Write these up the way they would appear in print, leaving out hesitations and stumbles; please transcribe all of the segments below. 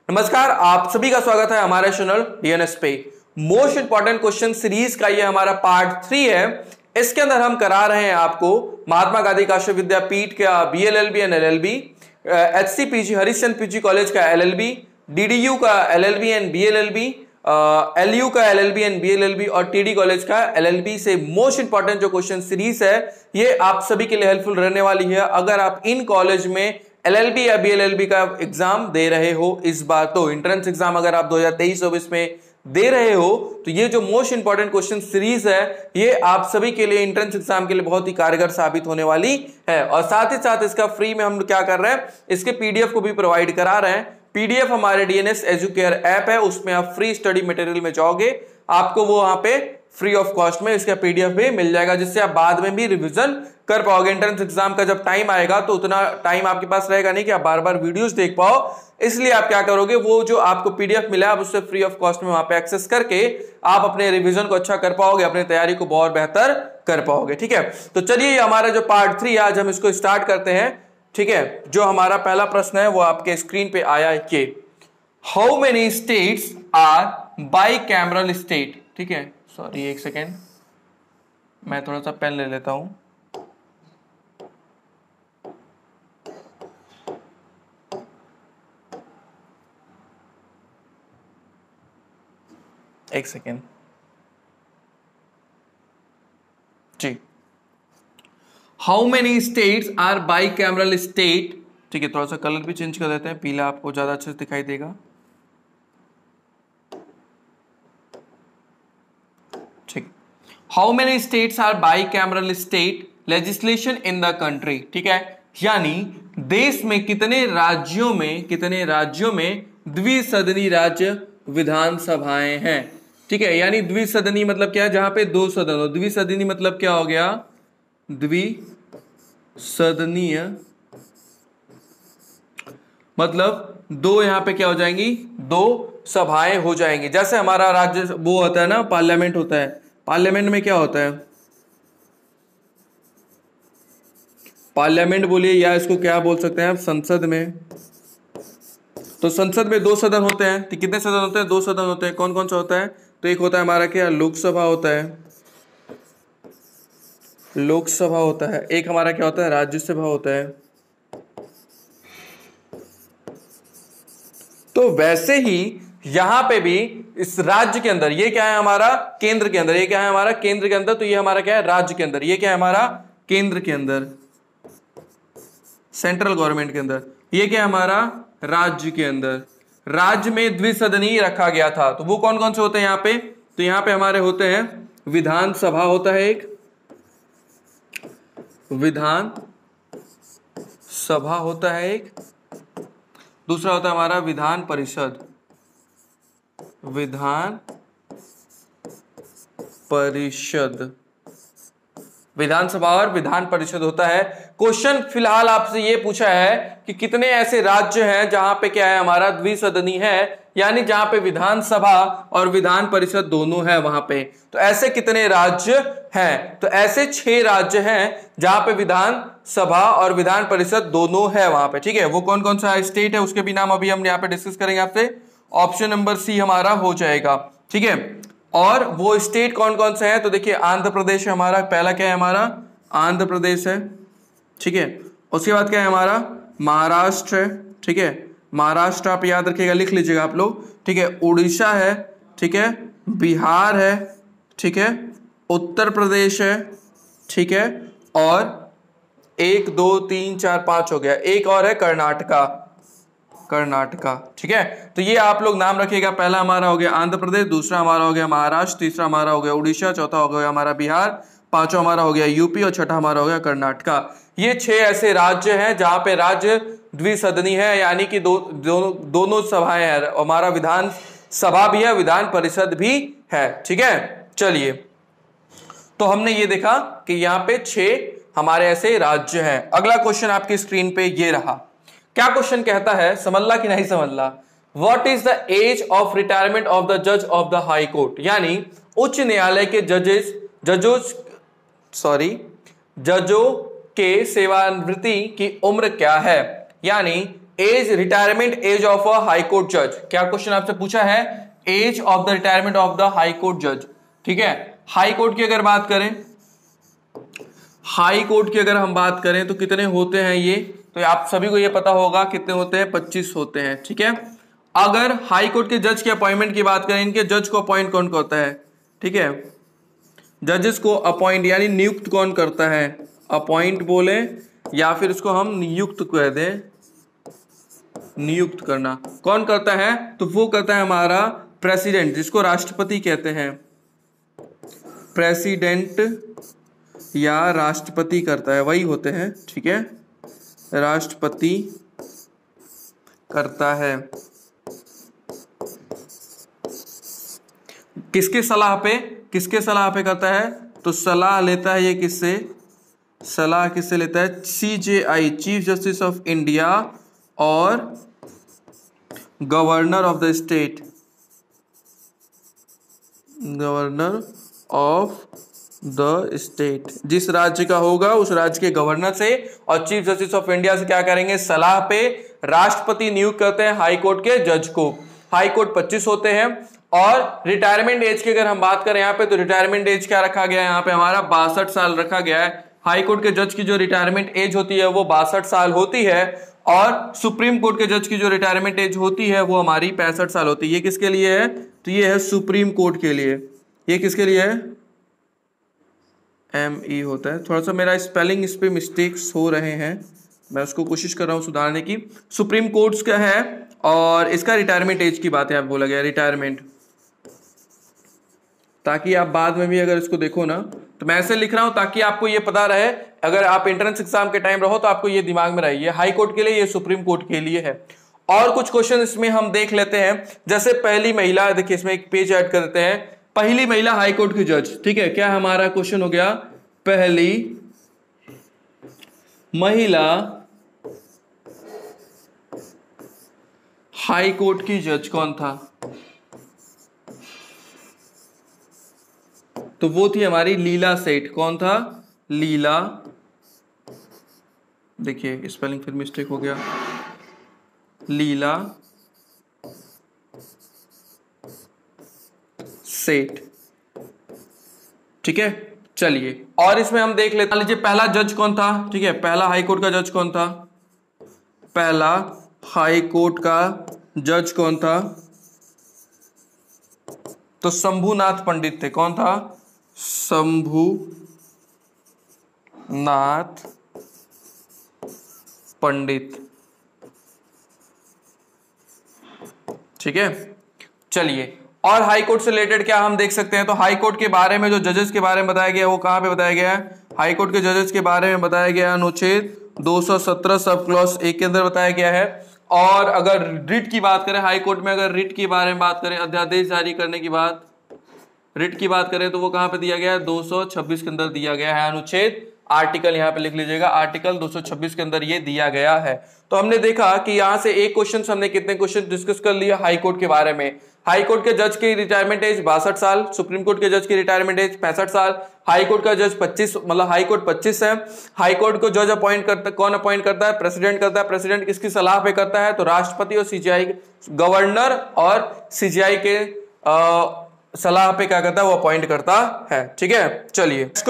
नमस्कार, आप सभी का स्वागत है हमारे चैनल डीएनएस पे। मोस्ट इंपॉर्टेंट क्वेश्चन सीरीज का ये हमारा पार्ट 3 है। इसके अंदर हम करा रहे हैं आपको महात्मा गांधी काशी विद्यापीठ का BLLB and LLB, HCPG Harishchandra PG college का एलएलबी, डीडीयू का एलएलबी एंड बीएलएलबी, एलयू का एलएलबी एंड बीएलएलबी और टीडी कॉलेज का एलएलबी से मोस्ट इंपॉर्टेंट जो क्वेश्चन सीरीज है ये आप सभी के लिए हेल्पफुल रहने वाली है। अगर आप इन कॉलेज में एलएलबी या बीएलएलबी का एग्जाम दे रहे हो इस बार, तो एंट्रेंस एग्जाम अगर आप 2023-24 में दे रहे हो तो ये जो मोस्ट इंपॉर्टेंट क्वेश्चन सीरीज है ये आप सभी के लिए एंट्रेंस एग्जाम के लिए बहुत ही कारगर साबित होने वाली है। और साथ ही साथ इसका फ्री में हम क्या कर रहे हैं, इसके पीडीएफ को भी प्रोवाइड करा रहे हैं। पीडीएफ हमारे डीएनएस एजुकेयर ऐप है, उसमें आप फ्री स्टडी मटेरियल में जाओगे, आपको वो वहां पे फ्री ऑफ कॉस्ट में इसका पीडीएफ भी मिल जाएगा, जिससे आप बाद में भी रिवीजन कर पाओगे। एंट्रेंस एग्जाम का जब टाइम आएगा तो उतना टाइम आपके पास रहेगा नहीं कि आप बार बार वीडियोस देख पाओ, इसलिए आप क्या करोगे, वो जो आपको पीडीएफ मिला आप उससे फ्री ऑफ कॉस्ट में वहां पे एक्सेस करके आप अपने रिवीजन को अच्छा कर पाओगे, अपनी तैयारी को बहुत बेहतर कर पाओगे। ठीक है, तो चलिए हमारा जो पार्ट 3 आज हम इसको स्टार्ट करते हैं। ठीक है, जो हमारा पहला प्रश्न है वो आपके स्क्रीन पे आया है कि how many states are bicameral state. ठीक है, सॉरी एक सेकेंड, मैं थोड़ा सा पेन ले लेता हूं। एक सेकेंड जी। How many states are bicameral state. ठीक है, थोड़ा सा कलर भी चेंज कर देते हैं, पीला आपको ज्यादा अच्छे से दिखाई देगा। ठीक, how many states are bicameral state legislation in the country. ठीक है, यानी देश में कितने राज्यों में द्विसदनी राज्य विधानसभाएं हैं। ठीक है, यानी द्विसदनी मतलब क्या है, जहां पे दो सदन हो। द्विसदनी मतलब क्या हो गया, द्विसदनीय मतलब दो, यहां पे क्या हो जाएंगी, दो सभाएं हो जाएंगी। जैसे हमारा राज्य वो होता है ना, पार्लियामेंट होता है, पार्लियामेंट में क्या होता है, पार्लियामेंट बोलिए या इसको क्या बोल सकते हैं आप, संसद में। तो संसद में दो सदन होते हैं, तो कितने सदन होते हैं, दो सदन होते हैं। कौन कौन सा होता है, तो एक होता है हमारा क्या, लोकसभा होता है, लोकसभा होता है। एक हमारा क्या होता है, राज्यसभा होता है। तो वैसे ही यहां पे भी इस राज्य के अंदर ये क्या है हमारा, केंद्र के अंदर, ये क्या है हमारा केंद्र के अंदर, तो ये हमारा क्या है, राज्य के अंदर। ये क्या है हमारा, केंद्र के अंदर, सेंट्रल गवर्नमेंट के अंदर। ये क्या है हमारा, राज्य के अंदर। राज्य में द्विसदनीय रखा गया था, तो वो कौन कौन से होते हैं यहाँ पे, तो यहाँ पे हमारे होते हैं विधानसभा होता है एक, विधान सभा होता है एक, दूसरा होता है हमारा विधान परिषद, विधान परिषद, विधानसभा और विधान परिषद होता है। क्वेश्चन फिलहाल आपसे ये पूछा है कि कितने ऐसे राज्य हैं जहां पे क्या है हमारा द्विसदनी है, यानी जहां पे विधानसभा और विधान परिषद दोनों है वहां पे। तो ऐसे कितने राज्य हैं, तो ऐसे 6 राज्य हैं जहां पे विधानसभा और विधान परिषद दोनों है वहां पे। ठीक है, वो कौन कौन सा स्टेट है उसके भी नाम अभी हम यहाँ पे डिस्कस करेंगे आपसे। ऑप्शन नंबर सी हमारा हो जाएगा। ठीक है, और वो स्टेट कौन कौन से हैं, तो देखिए आंध्र प्रदेश है हमारा, पहला क्या है हमारा, आंध्र प्रदेश है। ठीक है, उसके बाद क्या है हमारा, महाराष्ट्र है। ठीक है, महाराष्ट्र आप याद रखिएगा, लिख लीजिएगा आप लोग। ठीक है, उड़ीसा है। ठीक है, बिहार है। ठीक है, उत्तर प्रदेश है। ठीक है, और 1 2 3 4 5 हो गया, एक और है कर्नाटका, कर्नाटका। ठीक है, तो ये आप लोग नाम रखिएगा। पहला हमारा हो गया आंध्र प्रदेश, दूसरा हमारा हो गया महाराष्ट्र, तीसरा हमारा हो गया उड़ीसा, चौथा हो गया हमारा बिहार, पांचवा हमारा हो गया यूपी और छठा हमारा हो गया कर्नाटका। ये 6 ऐसे राज्य हैं जहां पे राज्य द्विसदनी है, यानी कि दोनों सभाएं हैं, हमारा विधान सभा भी है, विधान परिषद भी है। ठीक है, चलिए, तो हमने ये देखा कि यहाँ पे 6 हमारे ऐसे राज्य हैं। अगला क्वेश्चन आपकी स्क्रीन पे ये रहा। क्या क्वेश्चन कहता है, समझला कि नहीं समझला, what is the age of retirement of the जज ऑफ द हाई कोर्ट, यानी उच्च न्यायालय के जजों के सेवानिवृत्ति की उम्र क्या है, यानी age retirement age of a high court जज। क्या क्वेश्चन आपसे पूछा है? Age of the retirement of the high court जज। ठीक है, हाई कोर्ट की अगर बात करें, हाई कोर्ट की अगर हम बात करें तो कितने होते हैं ये, तो आप सभी को ये पता होगा कितने होते हैं, 25 होते हैं। ठीक है, अगर हाई कोर्ट के जज के अपॉइंटमेंट की बात करें, इनके जज को अपॉइंट कौन करता है? ठीक है, जजेस को अपॉइंट यानी नियुक्त कौन करता है? अपॉइंट बोले या फिर इसको हम नियुक्त कह दें, नियुक्त करना कौन करता है? तो वो करता है हमारा प्रेसिडेंट, जिसको राष्ट्रपति कहते हैं। प्रेसिडेंट या राष्ट्रपति करता है, वही होते हैं। ठीक है, राष्ट्रपति करता है। किसके सलाह पे? किसके सलाह पे करता है? तो सलाह लेता है ये किससे? सलाह किससे लेता है? CJI, chief justice of India और governor of the state, governor of the state. जिस राज्य का होगा उस राज्य के गवर्नर से और चीफ जस्टिस ऑफ इंडिया से क्या करेंगे? सलाह पे राष्ट्रपति नियुक्त करते हैं हाई कोर्ट के जज को। हाई कोर्ट 25 होते हैं। और रिटायरमेंट एज की अगर हम बात करें यहाँ पे, तो रिटायरमेंट एज क्या रखा गया है यहाँ पे? हमारा 62 साल रखा गया है। हाई कोर्ट के जज की जो रिटायरमेंट एज होती है वो 62 साल होती है, और सुप्रीम कोर्ट के जज की जो रिटायरमेंट एज होती है वो हमारी 65 साल होती है। ये किसके लिए है? तो ये है सुप्रीम कोर्ट के लिए। ये किसके लिए है? ME होता है। थोड़ा सा मेरा स्पेलिंग इस पे मिस्टेक्स हो रहे हैं, मैं उसको कोशिश कर रहा हूँ सुधारने की। सुप्रीम कोर्ट्स का है और इसका रिटायरमेंट एज की बात है, बोला गया रिटायरमेंट, ताकि आप बाद में भी अगर इसको देखो ना, तो मैं ऐसे लिख रहा हूं ताकि आपको ये पता रहे, अगर आप एंट्रेंस एग्जाम के टाइम रहो तो आपको ये दिमाग में रहे, ये हाई कोर्ट के लिए, ये सुप्रीम कोर्ट के लिए है। और कुछ क्वेश्चन इसमें हम देख लेते हैं। जैसे पहली महिला, देखिए इसमें एक पेज ऐड कर देते हैं, पहली महिला हाई कोर्ट की जज। ठीक है, क्या हमारा क्वेश्चन हो गया? पहली महिला हाई कोर्ट की जज कौन था? तो वो थी हमारी लीला सेठ। कौन था? लीला, देखिए स्पेलिंग फिर मिस्टेक हो गया, लीला सेठ। ठीक है, चलिए और इसमें हम देख लेते हैं, लीजिए पहला जज कौन था? ठीक है, पहला हाई कोर्ट का जज कौन था? पहला हाई कोर्ट का जज कौन था? तो शंभुनाथ पंडित थे। कौन था? शंभुनाथ पंडित। ठीक है, चलिए और हाई कोर्ट से रिलेटेड क्या हम देख सकते हैं? तो हाई कोर्ट के बारे में जो जजेस के बारे में बताया गया वो कहां पे बताया गया है? हाई कोर्ट के जजेस के बारे में बताया गया अनुच्छेद 217 सब क्लॉज 1 के अंदर बताया गया है। और अगर रिट की बात करें, हाई कोर्ट में अगर रिट के बारे में बात करें, अध्यादेश जारी करने की बात, रिट की बात करें तो वो कहां पे दिया गया है? 226 के अंदर दिया गया है अनुच्छेद, आर्टिकल यहां पे लिख लीजिएगा, आर्टिकल 226 के अंदर ये दिया गया है। तो हमने देखा कि यहां से एक क्वेश्चन से हमने कितने क्वेश्चन डिस्कस कर लिया हाई कोर्ट के बारे में। हाई कोर्ट के जज की रिटायरमेंट एज 62 साल, सुप्रीम कोर्ट के जज की रिटायरमेंट एज 65 साल, हाई कोर्ट का जज 25, मतलब हाई कोर्ट 25 है। हाई कोर्ट को जज अपॉइंट करता, कौन अपॉइंट करता है? प्रेसिडेंट करता है। प्रेसिडेंट किसकी सलाह पे करता है? तो राष्ट्रपति और CJI, गवर्नर और CJI के सलाह पे क्या करता है? वो अपॉइंट करता है। ठीक है, चलिए नेक्स्ट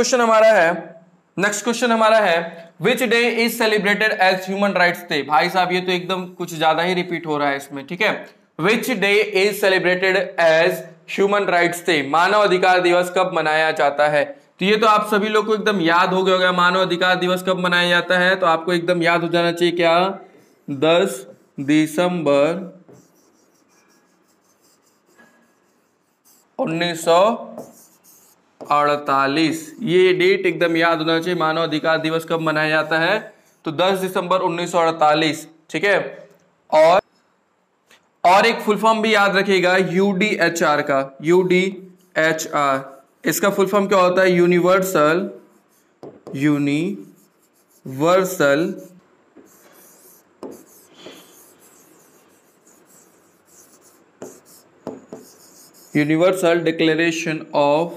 क्वेश्चन हमारा है which day is celebrated as human rights day. भाई साहब ये तो एकदम कुछ ज्यादा ही रिपीट हो रहा है इसमें। ठीक है, which day is celebrated as human rights day, मानव अधिकार दिवस कब मनाया जाता है? तो ये तो आप सभी लोग को एकदम याद हो गया होगा, मानव अधिकार दिवस कब मनाया जाता है, तो आपको एकदम याद हो जाना चाहिए क्या? 10 दिसंबर 1948। ये डेट एकदम याद होना चाहिए, मानव अधिकार दिवस कब मनाया जाता है? तो 10 दिसंबर 1948। ठीक है, और एक फुल फॉर्म भी याद रखिएगा UDHR का, UDHR इसका फुल फॉर्म क्या होता है? Universal declaration of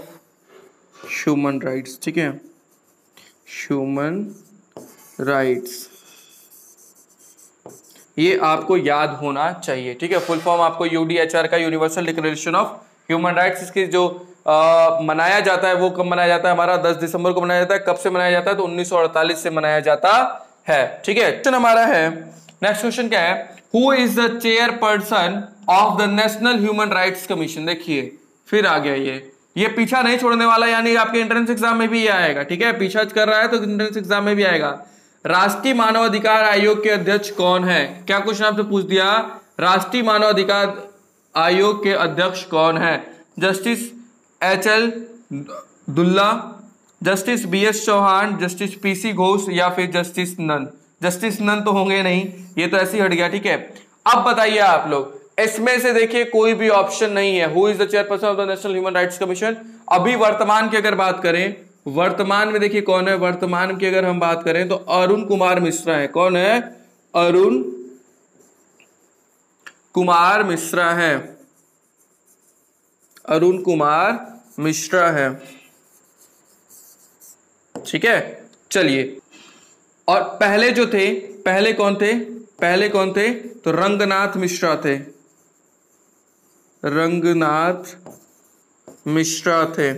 human rights. ठीक है, ह्यूमन राइट्स, ये आपको याद होना चाहिए, ठीक है। फुल फॉर्म आपको यूडीएचआर का, universal declaration of human rights, इसकी जो मनाया जाता है वो कब मनाया जाता है हमारा 10 दिसंबर को मनाया जाता है। कब से मनाया जाता है? तो 1948 से मनाया जाता है, ठीक है। क्वेश्चन हमारा है, नेक्स्ट क्वेश्चन क्या है, who is the chairperson of the national human rights commission. देखिए फिर आ गया ये पीछा नहीं छोड़ने वाला, यानी आपके एंट्रेंस एग्जाम में भी ये आएगा, ठीक है। पीछा कर रहा है तो एंट्रेंस एग्जाम में भी आएगा। राष्ट्रीय मानवाधिकार आयोग के अध्यक्ष कौन है? क्या क्वेश्चन आपसे पूछ दिया, राष्ट्रीय मानवाधिकार आयोग के अध्यक्ष कौन है? Justice HL Dulla, justice BS Chauhan, justice PC Ghosh या फिर जस्टिस नंद। जस्टिस नंद तो होंगे नहीं, ये तो ऐसे ही हट गया, ठीक है। अब बताइए आप लोग, इसमें से देखिए कोई भी ऑप्शन नहीं है। Who is the chairperson of the national human rights commission. अभी वर्तमान की अगर बात करें, वर्तमान में देखिए कौन है, वर्तमान की अगर हम बात करें तो अरुण कुमार मिश्रा है। कौन है? अरुण कुमार मिश्रा है, अरुण कुमार मिश्रा है, ठीक है। चलिए, और पहले जो थे, पहले कौन थे? पहले कौन थे? तो रंगनाथ मिश्रा थे, रंगनाथ मिश्रा थे,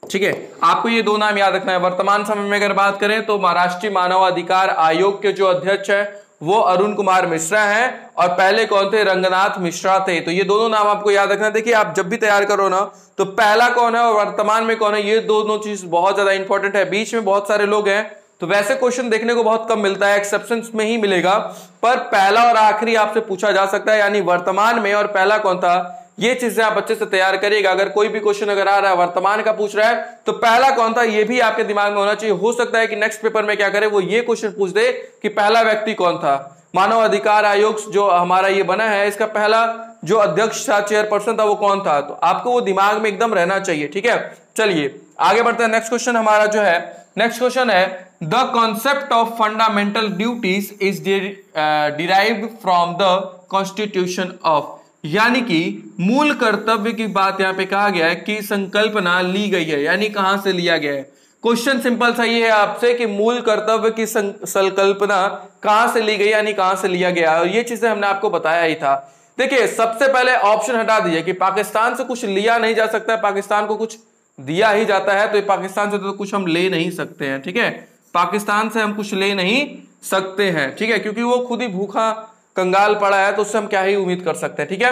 ठीक है। आपको ये दो नाम याद रखना है। वर्तमान समय में अगर बात करें तो राष्ट्रीय मानवाधिकार आयोग के जो अध्यक्ष है वो अरुण कुमार मिश्रा है, और पहले कौन थे? रंगनाथ मिश्रा थे। तो ये दोनों नाम आपको याद रखना है। देखिए आप जब भी तैयार करो ना, तो पहला कौन है और वर्तमान में कौन है, ये दोनों चीज बहुत ज्यादा इंपॉर्टेंट है। बीच में बहुत सारे लोग हैं तो वैसे क्वेश्चन देखने को बहुत कम मिलता है, एक्सेप्शंस में ही मिलेगा, पर पहला और आखिरी आपसे पूछा जा सकता है, यानी वर्तमान में और पहला कौन था, ये चीजें आप अच्छे से तैयार करिएगा। अगर कोई भी क्वेश्चन अगर आ रहा है वर्तमान का पूछ रहा है तो पहला कौन था ये भी आपके दिमाग में होना चाहिए। हो सकता है कि नेक्स्ट पेपर में क्या करे, वो ये क्वेश्चन पूछ दे कि पहला व्यक्ति कौन था। मानव अधिकार आयोग जो हमारा ये बना है, इसका पहला जो अध्यक्ष था, चेयरपर्सन था, वो कौन था, तो आपको वो दिमाग में एकदम रहना चाहिए, ठीक है। चलिए आगे बढ़ते हैं। नेक्स्ट क्वेश्चन हमारा जो है, नेक्स्ट क्वेश्चन है, the concept of fundamental duties is derived from the constitution of, यानी कि मूल कर्तव्य की बात यहां पे कहा गया है कि संकल्पना ली गई है, यानी कहां से लिया गया है। क्वेश्चन सिंपल सा ये है आपसे कि मूल कर्तव्य की संकल्पना कहां से ली गई, यानी कहां से लिया गया है, और ये चीजें हमने आपको बताया ही था। देखिए सबसे पहले ऑप्शन हटा दीजिए कि पाकिस्तान से कुछ लिया नहीं जा सकता, पाकिस्तान को कुछ दिया ही जाता है, तो पाकिस्तान से तो कुछ हम ले नहीं सकते हैं, ठीक है। पाकिस्तान से हम कुछ ले नहीं सकते हैं, ठीक है, क्योंकि वो खुद ही भूखा कंगाल पड़ा है, तो उससे हम क्या ही उम्मीद कर सकते हैं, ठीक है।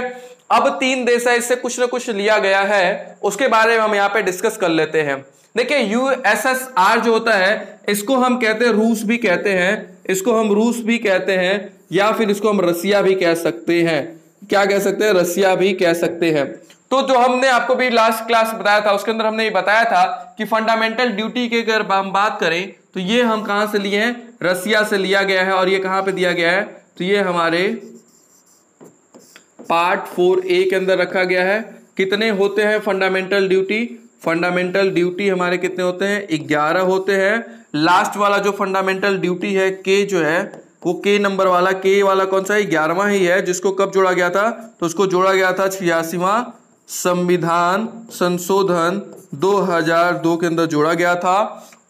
अब 3 देश है, इससे कुछ ना कुछ लिया गया है, उसके बारे में हम यहाँ पे डिस्कस कर लेते हैं। देखिए USSR जो होता है, इसको हम कहते हैं रूस भी कहते हैं, इसको हम रूस भी कहते हैं, या फिर इसको हम रसिया भी कह सकते हैं। क्या कह सकते हैं? रसिया भी कह सकते हैं। तो जो हमने आपको भी लास्ट क्लास बताया था, उसके अंदर हमने ये बताया था कि फंडामेंटल ड्यूटी की अगर हम बात करें तो ये हम कहां से लिए हैं? रसिया से लिया गया है, और ये कहां पे दिया गया है? तो ये हमारे पार्ट 4A के अंदर रखा गया है। कितने होते हैं फंडामेंटल ड्यूटी? फंडामेंटल ड्यूटी हमारे कितने होते हैं? 11 होते हैं। लास्ट वाला जो फंडामेंटल ड्यूटी है K जो है, वो K नंबर वाला, K वाला कौन सा है? 11वां ही है, जिसको कब जोड़ा गया था? तो उसको जोड़ा गया था 86वां संविधान संशोधन 2002 के अंदर जोड़ा गया था।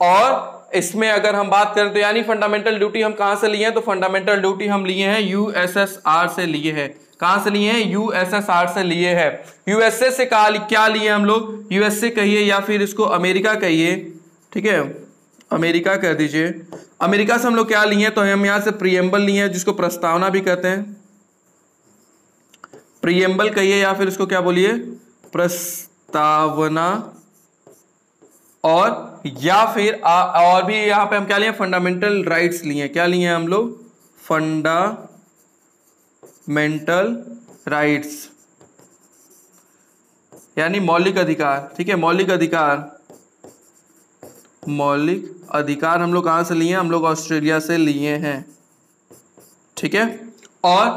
और इसमें अगर हम बात करें तो यानी फंडामेंटल ड्यूटी हम कहां से लिए हैं? तो फंडामेंटल ड्यूटी हम लिए हैं USSR से लिए हैं। कहां से लिए हैं? USSR से लिए हैं। USA से क्या लिए हम लोग? USA कहिए या फिर इसको अमेरिका कहिए, ठीक है, अमेरिका कह दीजिए। अमेरिका से हम लोग क्या लिए? तो हम यहां से प्रीएम्बल लिए हैं, जिसको प्रस्तावना भी कहते हैं, प्रीएम्बल कहिए या फिर इसको क्या बोलिए? प्रस्तावना। और या फिर और भी यहां पे हम क्या लिए? फंडामेंटल राइट्स लिए। क्या लिए हम लोग? फंडामेंटल राइट्स, यानी मौलिक अधिकार, ठीक है, मौलिक अधिकार। मौलिक अधिकार हम लोग कहां से लिए? हम लोग ऑस्ट्रेलिया से लिए हैं, ठीक है। और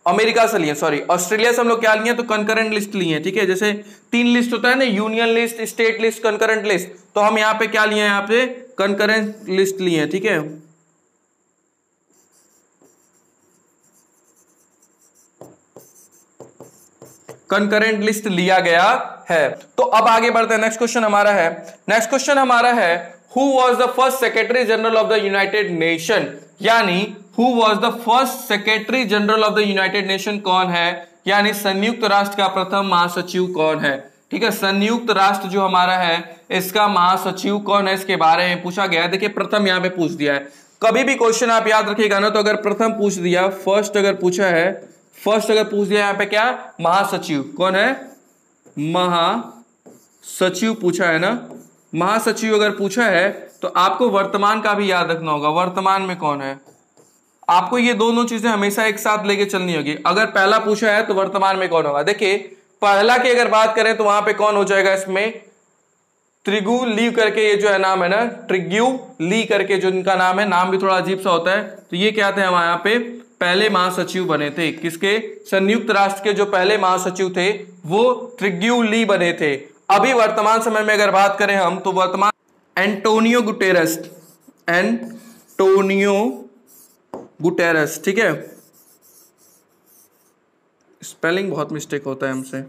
अमेरिका से लिए, सॉरी, ऑस्ट्रेलिया से हम लोग क्या लिए? तो कंकरेंट लिस्ट लिए, ठीक है। जैसे 3 लिस्ट होता है ना, union list, state list, concurrent list, तो हम यहाँ पे क्या लिए? यहाँ पे कंकरेंट लिस्ट लिए, ठीक है। कंकरेंट लिस्ट लिया गया है। तो अब आगे बढ़ते हैं। नेक्स्ट क्वेश्चन हमारा है, नेक्स्ट क्वेश्चन हमारा है, who was the first secretary general of the united nation? यानी who was the first secretary general of the united nation कौन है, यानी संयुक्त राष्ट्र का प्रथम महासचिव कौन है। ठीक है, संयुक्त राष्ट्र जो हमारा है इसका महासचिव कौन है, इसके बारे में पूछा गया है। देखिए प्रथम यहां पे पूछ दिया है। कभी भी क्वेश्चन आप याद रखिएगा ना, तो अगर प्रथम पूछ दिया, फर्स्ट अगर पूछा है, फर्स्ट अगर पूछ दिया यहाँ पे क्या, महासचिव कौन है, महासचिव पूछा है ना, महासचिव अगर पूछा है तो आपको वर्तमान का भी याद रखना होगा, वर्तमान में कौन है। आपको ये दोनों चीजें हमेशा एक साथ लेके चलनी होगी। अगर पहला पूछा है तो वर्तमान में कौन होगा। देखिए पहला की अगर बात करें तो वहां पे कौन हो जाएगा, इसमें त्रिगु ली करके ये जो है नाम है ना, त्रिग्यू ली करके जो इनका नाम है, नाम भी थोड़ा अजीब सा होता है। तो ये क्या थे, हमारे यहाँ पे पहले महासचिव बने थे, किसके, संयुक्त राष्ट्र के जो पहले महासचिव थे वो त्रिग्यू ली बने थे। अभी वर्तमान समय में अगर बात करें हम, तो वर्तमान एंटोनियो गुटेरस, एंटोनियो गुटेरस। ठीक है, स्पेलिंग बहुत मिस्टेक होता है हमसे।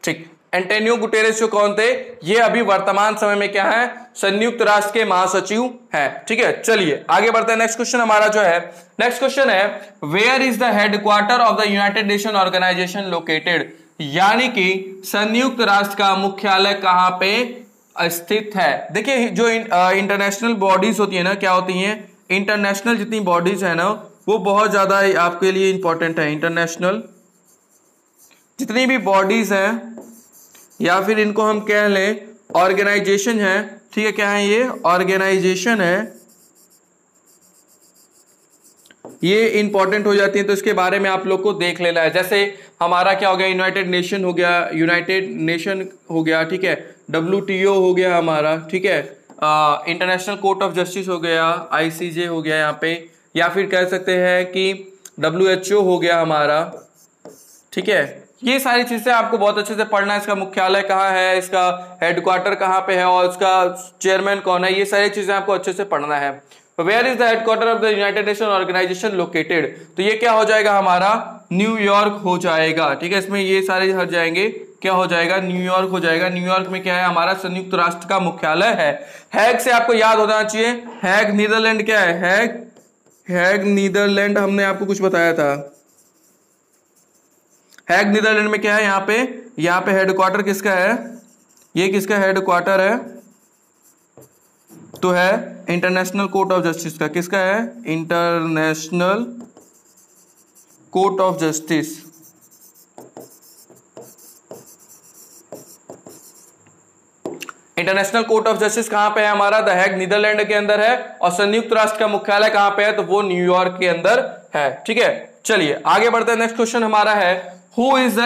ठीक, एंटोनियो गुटेरेस जो कौन थे, ये अभी वर्तमान समय में क्या है, संयुक्त राष्ट्र के महासचिव है। ठीक है, चलिए आगे बढ़ते हैं। नेक्स्ट क्वेश्चन हमारा जो है, नेक्स्ट क्वेश्चन है where is the headquarter of the united nation organisation located, यानी कि संयुक्त राष्ट्र का मुख्यालय कहां पे स्थित है। देखिए जो इंटरनेशनल बॉडीज होती है ना, क्या होती हैं, इंटरनेशनल जितनी बॉडीज है ना वो बहुत ज्यादा आपके लिए इंपॉर्टेंट है। इंटरनेशनल जितनी भी बॉडीज हैं, या फिर इनको हम कह लें ऑर्गेनाइजेशन है, ठीक है, क्या है ये, ऑर्गेनाइजेशन है, ये इंपॉर्टेंट हो जाती है। तो इसके बारे में आप लोग को देख लेना है। जैसे हमारा क्या हो गया, यूनाइटेड नेशन हो गया, यूनाइटेड नेशन हो गया, ठीक है, WTO हो गया हमारा, ठीक है, इंटरनेशनल कोर्ट ऑफ जस्टिस हो गया, ICJ हो गया यहाँ पे, या फिर कह सकते हैं कि WHO हो गया हमारा। ठीक है, ये सारी चीजें आपको बहुत अच्छे से पढ़ना है। इसका मुख्यालय कहाँ है, इसका हेडक्वार्टर कहाँ पे है और इसका चेयरमैन कौन है, ये सारी चीजें आपको अच्छे से पढ़ना है। Where is the headquarter of the united nation organisation located, तो ये क्या हो जाएगा हमारा, न्यूयॉर्क हो जाएगा। ठीक है, इसमें ये सारे हट जाएंगे, क्या हो जाएगा, न्यूयॉर्क हो जाएगा। न्यूयॉर्क में क्या है, हमारा संयुक्त राष्ट्र का मुख्यालय है। हैग से आपको याद होना चाहिए, हैग नीदरलैंड क्या है, हैग नीदरलैंड, हमने आपको कुछ बताया था। हैग नीदरलैंड में क्या है, यहाँ पे हेडक्वार्टर किसका है, ये किसका हेडक्वार्टर है, तो है इंटरनेशनल कोर्ट ऑफ जस्टिस का। किसका है, international court of justice. International court of justice कहां पे है हमारा, द हैग नीदरलैंड के अंदर है। और संयुक्त राष्ट्र का मुख्यालय कहां पे है, तो वो न्यूयॉर्क के अंदर है। ठीक है, चलिए आगे बढ़ते हैं। नेक्स्ट क्वेश्चन हमारा है who is the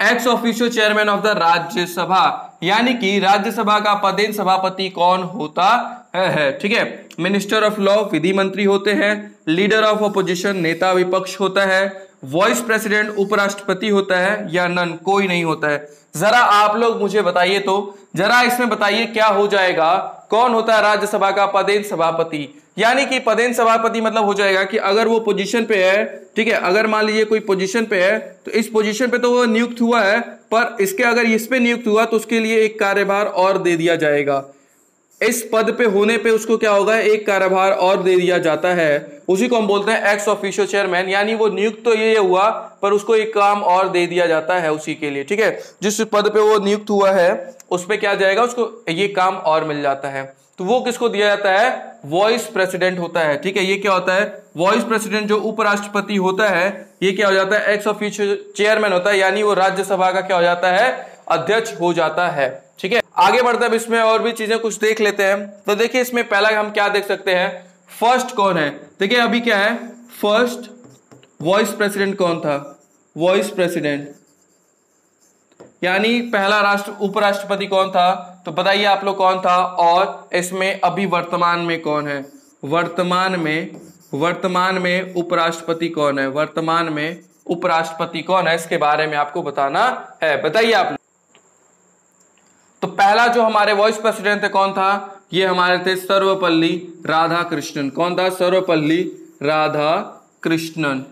ex officio chairman of the Rajya Sabha, यानी कि राज्यसभा का पदेन सभापति कौन होता है। ठीक है, मिनिस्टर ऑफ लॉ विधि मंत्री होते हैं, लीडर ऑफ अपोजिशन नेता विपक्ष होता है, वॉइस प्रेसिडेंट उपराष्ट्रपति होता है, या नन कोई नहीं होता है। जरा आप लोग मुझे बताइए, तो जरा इसमें बताइए क्या हो जाएगा, कौन होता है राज्यसभा का पदेन सभापति। यानी कि पदेन सभापति मतलब हो जाएगा कि अगर वो पोजीशन पे है, ठीक है, अगर मान लीजिए कोई पोजीशन पे है तो इस पोजीशन पे तो वो नियुक्त हुआ है, पर इसके अगर इस पे नियुक्त हुआ तो उसके लिए एक कार्यभार और दे दिया जाएगा। इस पद पे होने पे उसको क्या होगा, एक कार्यभार और दे दिया जाता है। उसी को हम बोलते हैं एक्स ऑफिशियो चेयरमैन, यानी वो नियुक्त तो ये हुआ पर उसको एक काम और दे दिया जाता है उसी के लिए। ठीक है, जिस पद पे वो नियुक्त हुआ है उस पे क्या जाएगा, उसको ये काम और मिल जाता है। तो वो किसको दिया जाता है, वॉइस प्रेसिडेंट होता है। ठीक है, ये क्या होता है, वॉइस प्रेसिडेंट जो उपराष्ट्रपति होता है, ये क्या हो जाता है, एक्स ऑफिशियो चेयरमैन होता है, यानी वो राज्यसभा का क्या हो जाता है, अध्यक्ष हो जाता है। ठीक है, आगे बढ़ते हैं, इसमें और भी चीजें कुछ देख लेते हैं। तो देखिए इसमें पहला हम क्या देख सकते हैं, फर्स्ट कौन है। देखिए अभी क्या है, फर्स्ट वॉइस प्रेसिडेंट कौन था, वॉइस प्रेसिडेंट यानी पहला उपराष्ट्रपति कौन था, तो बताइए आप लोग कौन था। और इसमें अभी वर्तमान में कौन है, वर्तमान में उपराष्ट्रपति कौन है, वर्तमान में उपराष्ट्रपति कौन है, इसके बारे में आपको बताना है। बताइए आप। तो पहला जो हमारे वॉइस प्रेसिडेंट थे कौन था, ये हमारे थे सर्वपल्ली राधाकृष्णन। कौन था, सर्वपल्ली राधाकृष्णन।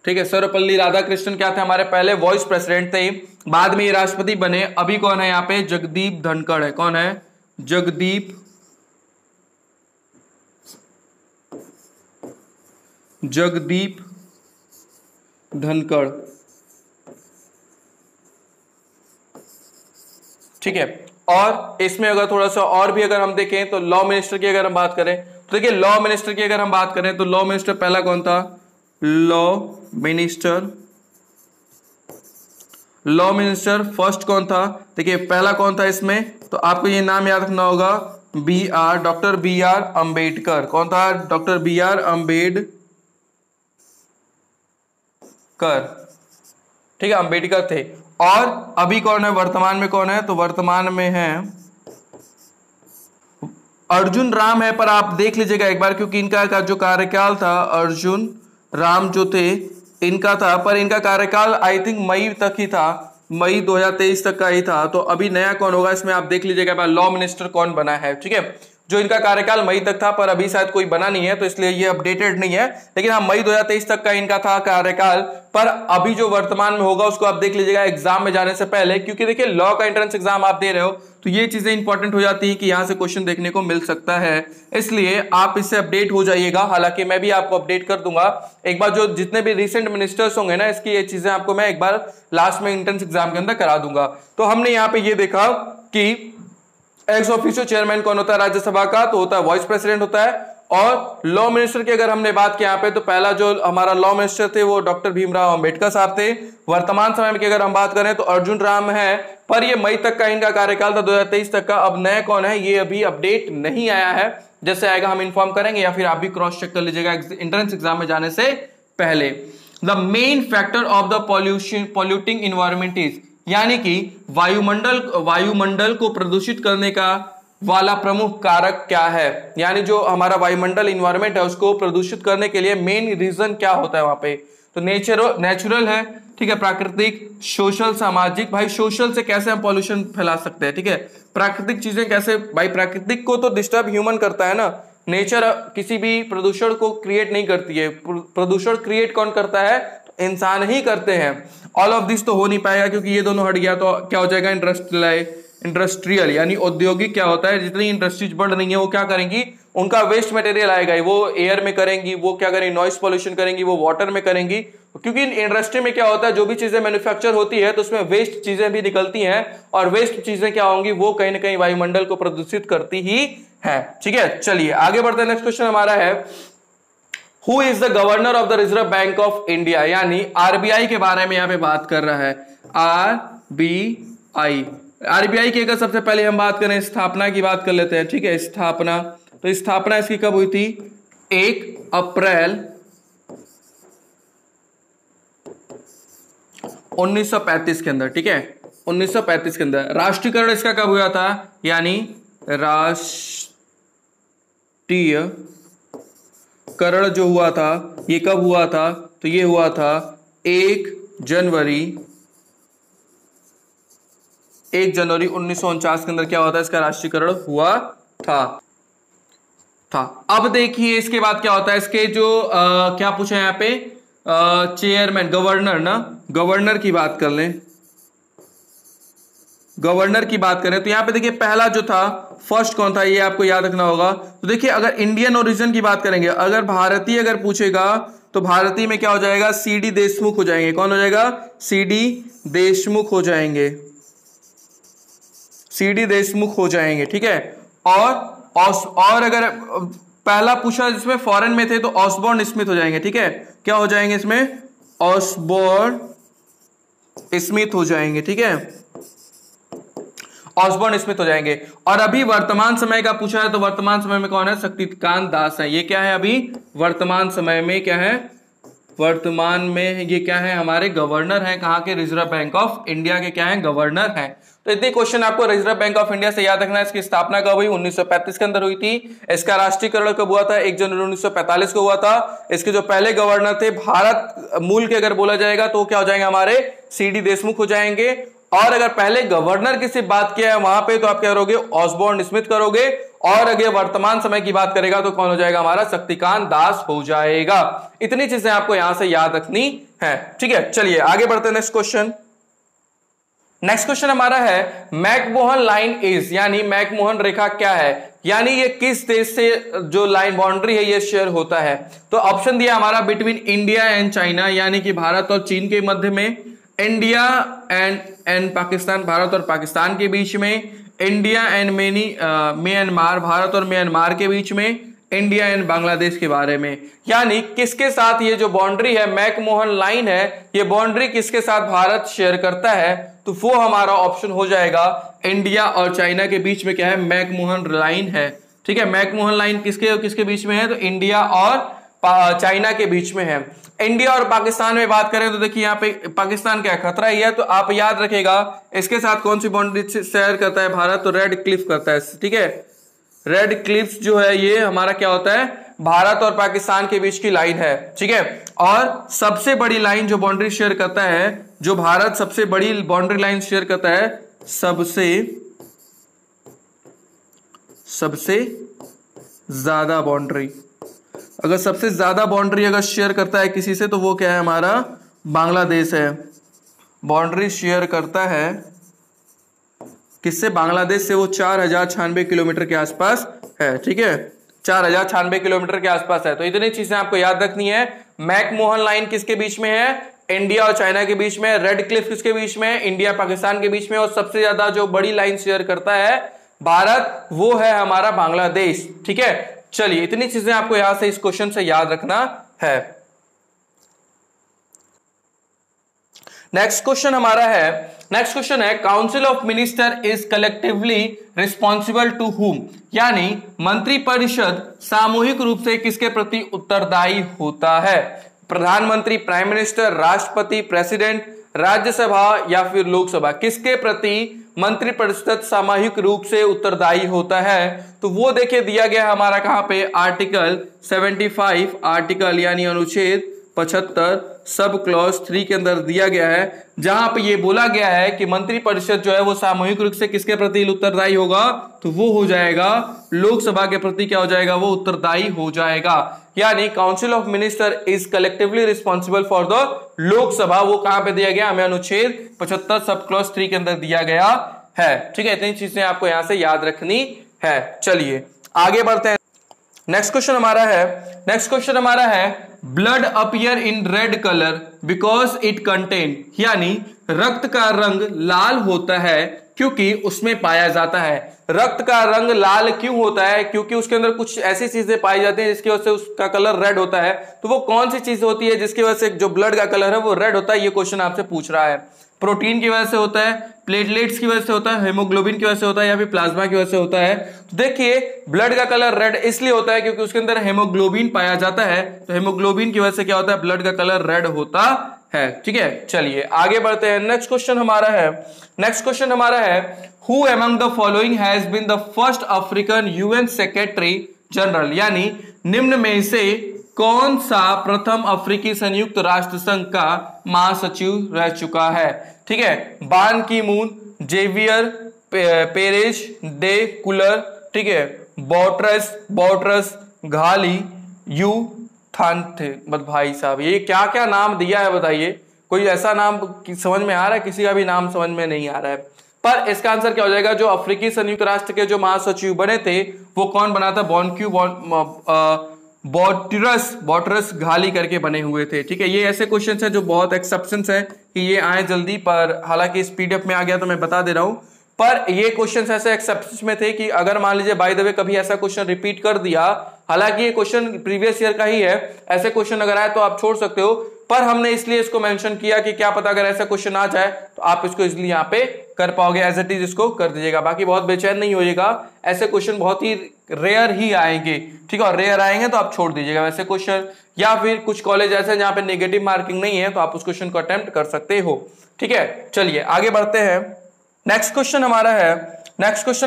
ठीक है, सर्वपल्ली राधाकृष्णन क्या थे, हमारे पहले वाइस प्रेसिडेंट थे, बाद में ये राष्ट्रपति बने। अभी कौन है यहाँ पे, जगदीप धनखड़ है। कौन है, जगदीप धनखड़। ठीक है, और इसमें अगर थोड़ा सा और भी अगर हम देखें तो लॉ मिनिस्टर की अगर हम बात करें तो देखिए, लॉ मिनिस्टर की अगर हम बात करें तो लॉ मिनिस्टर पहला कौन था, लॉ मिनिस्टर फर्स्ट कौन था, देखिए पहला कौन था इसमें, तो आपको ये नाम याद रखना होगा, डॉक्टर बी आर अंबेडकर। कौन था, डॉक्टर बी आर अंबेडकर। ठीक है, अंबेडकर थे। और अभी कौन है, वर्तमान में कौन है, तो वर्तमान में है अर्जुन राम है, पर आप देख लीजिएगा एक बार, क्योंकि इनका का जो कार्यकाल था, अर्जुन राम जो थे इनका था, पर इनका कार्यकाल आई थिंक मई तक ही था, मई 2023 तक का ही था। तो अभी नया कौन होगा इसमें आप देख लीजिएगा, लॉ मिनिस्टर कौन बना है। ठीक है, जो इनका कार्यकाल मई तक था, पर अभी शायद कोई बना नहीं है, तो इसलिए ये अपडेटेड नहीं है, लेकिन हाँ मई 2023 तक का इनका था कार्यकाल। पर अभी जो वर्तमान में होगा उसको आप देख लीजिएगा एग्जाम में जाने से पहले, क्योंकि देखिए लॉ का एंट्रेंस एग्जाम आप दे रहे हो तो ये चीजें इंपॉर्टेंट हो जाती है कि यहां से क्वेश्चन देखने को मिल सकता है, इसलिए आप इससे अपडेट हो जाइएगा। हालांकि मैं भी आपको अपडेट कर दूंगा एक बार, जो जितने भी रिसेंट मिनिस्टर्स होंगे ना, इसकी ये चीजें आपको मैं एक बार लास्ट में एंट्रेंस एग्जाम के अंदर करा दूंगा। तो हमने यहाँ पे ये देखा कि एक्स ऑफिशियो चेयरमैन कौन होता है राज्यसभा का, तो होता है वाइस प्रेसिडेंट होता है। और लॉ मिनिस्टर की अगर हमने बात की यहाँ पे, तो पहला जो हमारा लॉ मिनिस्टर थे वो डॉक्टर भीमराव अंबेडकर साहब थे। वर्तमान समय में की अगर हम बात करें तो अर्जुन राम है, पर ये मई तक का इनका कार्यकाल था, 2023 तक का। अब नया कौन है ये अभी अपडेट नहीं आया है, जैसे आएगा हम इन्फॉर्म करेंगे, या फिर आप भी क्रॉस चेक कर लीजिएगा एंट्रेंस एग्जाम में जाने से पहले। The main factor of the polluting environment is, यानी कि वायुमंडल को प्रदूषित करने का वाला प्रमुख कारक क्या है, यानी जो हमारा वायुमंडल इन्वायरमेंट है उसको प्रदूषित करने के लिए मेन रीजन क्या होता है वहां पे, तो नेचुरल है, ठीक है, प्राकृतिक, सोशल, सामाजिक। भाई सोशल से कैसे हम पॉल्यूशन फैला सकते हैं, ठीक है, प्राकृतिक चीजें कैसे, भाई प्राकृतिक को तो डिस्टर्ब ह्यूमन करता है ना, नेचर किसी भी प्रदूषण को क्रिएट नहीं करती है, प्रदूषण क्रिएट कौन करता है, इंसान ही करते हैं। ऑल ऑफ दिस तो हो नहीं पाएगा, क्योंकि ये दोनों हट गया तो क्या हो जाएगा, इंडस्ट्रियल यानी औद्योगिक। क्या होता है, जितनी इंडस्ट्रीज बढ़ रही है वो क्या करेंगी, उनका वेस्ट मटेरियल आएगा, वो एयर में करेंगी, वो क्या करेंगी, नॉइस पॉल्यूशन करेंगी, वो वाटर में करेंगी। क्योंकि इंडस्ट्री में क्या होता है, जो भी चीजें मैन्युफैक्चर होती है तो उसमें वेस्ट चीजें भी निकलती हैं, और वेस्ट चीजें क्या होंगी, वो कहीं ना कहीं वायुमंडल को प्रदूषित करती ही है। ठीक है, चलिए आगे बढ़ते हैं। नेक्स्ट क्वेश्चन हमारा है, who is the governor of the reserve bank of India, यानी आरबीआई के बारे में यहाँ पे बात कर रहा है। आरबीआई की अगर सबसे पहले हम बात करें, स्थापना की बात कर लेते हैं। ठीक है, स्थापना, तो स्थापना इसकी कब हुई थी, 1 अप्रैल 1935 के अंदर। ठीक है, 1935 के अंदर। राष्ट्रीयकरण इसका कब हुआ था, यानी राष्ट्रीय करण जो हुआ था ये कब हुआ था, तो ये हुआ था 1 जनवरी 1949 के अंदर। क्या होता है, इसका राष्ट्रीयकरण हुआ था। अब देखिए इसके बाद क्या होता है, इसके जो क्या पूछा है यहाँ पे, चेयरमैन, गवर्नर ना, गवर्नर की बात कर लें, गवर्नर की बात करें तो यहां पे देखिए पहला जो था, फर्स्ट कौन था, ये आपको याद रखना होगा। तो देखिए अगर इंडियन ओरिजिन की बात करेंगे, अगर भारतीय अगर पूछेगा तो भारतीय में क्या हो जाएगा, सीडी देशमुख हो जाएंगे। कौन हो जाएगा, सीडी देशमुख हो जाएंगे, सीडी देशमुख हो जाएंगे। ठीक है, और अगर पहला पूछा जिसमें फॉरेन में थे तो ऑसबॉर्न स्मिथ हो जाएंगे। ठीक है, क्या हो जाएंगे इसमें, ऑसबॉर्न स्मिथ हो जाएंगे। ठीक है, ऑसबॉर्न स्मिथ हो जाएंगे। और अभी वर्तमान समय का पूछा है तो वर्तमान समय में कौन है, शक्तिकांत दास है। ये क्या है, अभी वर्तमान समय में क्या है, वर्तमान में ये क्या है, हमारे गवर्नर हैं, कहां के, रिजर्व बैंक ऑफ इंडिया के क्या है, गवर्नर हैं। तो इतने क्वेश्चन आपको रिजर्व बैंक ऑफ इंडिया से याद रखना है। इसकी स्थापना कब हुई, 1935 के अंदर हुई थी। इसका राष्ट्रीयकरण कब हुआ था, 1 जनवरी 1945 को हुआ था। इसके जो पहले गवर्नर थे, भारत मूल के अगर बोला जाएगा तो क्या हो जाएंगे, हमारे सीडी देशमुख हो जाएंगे। और अगर पहले गवर्नर की सिर्फ बात किया है वहां पे तो आप क्या करोगे, ऑसबोर्न स्मिथ करोगे, और अगर वर्तमान समय की बात करेगा तो कौन हो जाएगा, हमारा शक्तिकांत दास हो जाएगा। इतनी चीजें आपको यहां से याद रखनी है, ठीक है। चलिए आगे बढ़ते हैं नेक्स्ट क्वेश्चन। नेक्स्ट क्वेश्चन हमारा है मैकमोहन लाइन इज, यानी मैकमोहन रेखा क्या है, यानी ये किस देश से जो लाइन बाउंड्री है ये शेयर होता है। तो ऑप्शन दिया हमारा बिटवीन इंडिया एंड चाइना, यानी कि भारत और चीन के मध्य में, इंडिया एंड पाकिस्तान, भारत और पाकिस्तान के बीच में, इंडिया एंड म्यांमार, भारत और म्यांमार के बीच में, इंडिया एंड बांग्लादेश के बारे में। यानी किसके साथ ये जो बाउंड्री है मैकमोहन लाइन है, ये बाउंड्री किसके साथ भारत शेयर करता है, तो वो हमारा ऑप्शन हो जाएगा इंडिया और चाइना के बीच में क्या है, मैकमोहन लाइन है, ठीक है। मैकमोहन लाइन किसके बीच में है, तो इंडिया और चाइना के बीच में है। इंडिया और पाकिस्तान में बात करें तो देखिए यहाँ पे पाकिस्तान क्या खतरा ही है, तो आप याद रखेगा इसके साथ कौन सी बाउंड्री शेयर करता है भारत, तो रेड क्लिफ करता है, ठीक है। रेड क्लिफ्स जो है ये हमारा क्या होता है, भारत और पाकिस्तान के बीच की लाइन है, ठीक है। और सबसे बड़ी लाइन जो बाउंड्री शेयर करता है, जो भारत सबसे बड़ी बाउंड्री लाइन शेयर करता है, सबसे ज्यादा बाउंड्री, अगर सबसे ज्यादा बाउंड्री अगर शेयर करता है किसी से तो वो क्या है, हमारा बांग्लादेश है। बाउंड्री शेयर करता है किससे, बांग्लादेश से, वो 4096 किलोमीटर के आसपास है, ठीक है, 4096 किलोमीटर के आसपास है। तो इतनी चीजें आपको याद रखनी है। मैकमोहन लाइन किसके बीच में है, इंडिया और चाइना के बीच में। रेड क्लिफ किसके बीच में, इंडिया पाकिस्तान के बीच में। और सबसे ज्यादा जो बड़ी लाइन शेयर करता है भारत, वो है हमारा बांग्लादेश, ठीक है। चलिए इतनी चीजें आपको यहां से इस क्वेश्चन से याद रखना है। नेक्स्ट क्वेश्चन हमारा है, नेक्स्ट क्वेश्चन है council of minister is collectively responsible to whom, यानी मंत्रिपरिषद सामूहिक रूप से किसके प्रति उत्तरदायी होता है। प्रधानमंत्री, प्राइम मिनिस्टर, राष्ट्रपति, प्रेसिडेंट, राज्यसभा या फिर लोकसभा, किसके प्रति मंत्रिपरिषद सामूहिक रूप से उत्तरदायी होता है। तो वो देखिए दिया गया हमारा कहां पे, आर्टिकल 75, आर्टिकल यानी अनुच्छेद 75 सब क्लॉज 3 के अंदर दिया गया है, जहां पे ये बोला गया है कि मंत्रिपरिषद जो है वो सामूहिक रूप से किसके प्रति उत्तरदायी होगा, तो वो हो जाएगा लोकसभा के प्रति क्या हो जाएगा, वो उत्तरदायी हो जाएगा। यानी council of minister is collectively responsible for the Lok Sabha, वो कहां पे दिया गया, हमें अनुच्छेद 75 सब क्लॉज 3 के अंदर दिया गया है, ठीक है। इतनी चीजें आपको यहां से याद रखनी है। चलिए आगे बढ़ते हैं। नेक्स्ट क्वेश्चन हमारा है blood appear in red colour because it contain, यानी रक्त का रंग लाल होता है क्योंकि उसमें पाया जाता है। रक्त का रंग लाल क्यों होता है, क्योंकि उसके अंदर कुछ ऐसी चीजें पाई जाती हैं जिसकी वजह से उसका कलर रेड होता है। तो वो कौन सी चीज होती है जिसकी वजह से जो ब्लड का कलर है वो रेड होता है, ये क्वेश्चन आपसे पूछ रहा है। प्रोटीन की वजह से होता है, प्लेटलेट्स की वजह से होता है, हेमोग्लोबिन की वजह से होता है, या फिर प्लाज्मा की वजह से होता है। तो देखिए ब्लड का कलर रेड इसलिए होता है क्योंकि उसके अंदर हेमोग्लोबिन पाया जाता है, तो हेमोग्लोबिन की वजह से क्या होता है, ब्लड का कलर रेड होता है, ठीक है। चलिए आगे बढ़ते हैं। नेक्स्ट क्वेश्चन हमारा है who among the following has been the first African UN secretary general, यानी निम्न में से कौन सा प्रथम अफ्रीकी संयुक्त राष्ट्र संघ का महासचिव रह चुका है, ठीक है। Ban Ki Moon, Javier Perez de Cuellar, ठीक है, बॉट्रस घाली, यू थानथे। बस भाई साहब ये क्या क्या नाम दिया है बताइए, कोई ऐसा नाम समझ में आ रहा है, किसी का भी नाम समझ में नहीं आ रहा है। पर इसका आंसर क्या हो जाएगा, जो अफ्रीकी संयुक्त राष्ट्र के जो महासचिव बने थे वो कौन बना था, बॉट्रस घाली करके बने हुए थे, ठीक है। ये ऐसे क्वेश्चंस हैं जो बहुत एक्सेप्शंस है कि ये आए जल्दी, पर हालांकि इस पीडीएफ में आ गया तो मैं बता दे रहा हूं। पर ये क्वेश्चंस ऐसे एक्सेप्शंस में थे कि अगर मान लीजिए बाय द वे कभी ऐसा क्वेश्चन रिपीट कर दिया, हालांकि ये क्वेश्चन प्रीवियस ईयर का ही है, ऐसे क्वेश्चन अगर आए तो आप छोड़ सकते हो, पर हमने इसलिए इसको मेंशन किया कि क्या पता अगर ऐसा क्वेश्चन आ जाए तो आप इसको इजीली यहाँ पे कर पाओगे, एज इट इज इसको कर दीजिएगा। बाकी बहुत बेचैन नहीं होइएगा, ऐसे क्वेश्चन बहुत ही रेयर ही आएंगे, ठीक है, और रेयर आएंगे तो आप छोड़ दीजिएगा वैसे क्वेश्चन। या फिर कुछ कॉलेज ऐसे जहां पे नेगेटिव मार्किंग नहीं है तो आप उस क्वेश्चन को अटेम्प्ट कर सकते हो, ठीक है। चलिए आगे बढ़ते हैं। नेक्स्ट क्वेश्चन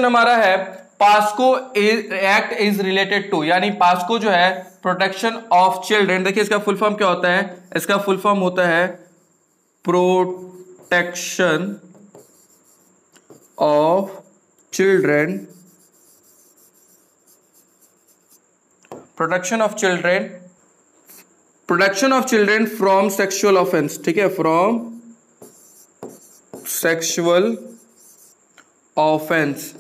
हमारा है POCSO act is related to, यानी पास्को जो है प्रोटेक्शन ऑफ चिल्ड्रन। देखिए इसका फुल फॉर्म क्या होता है, इसका फुल फॉर्म होता है protection of children, protection of children, protection of children from sexual offence, ठीक है, फ्रॉम सेक्सुअल ऑफेंस,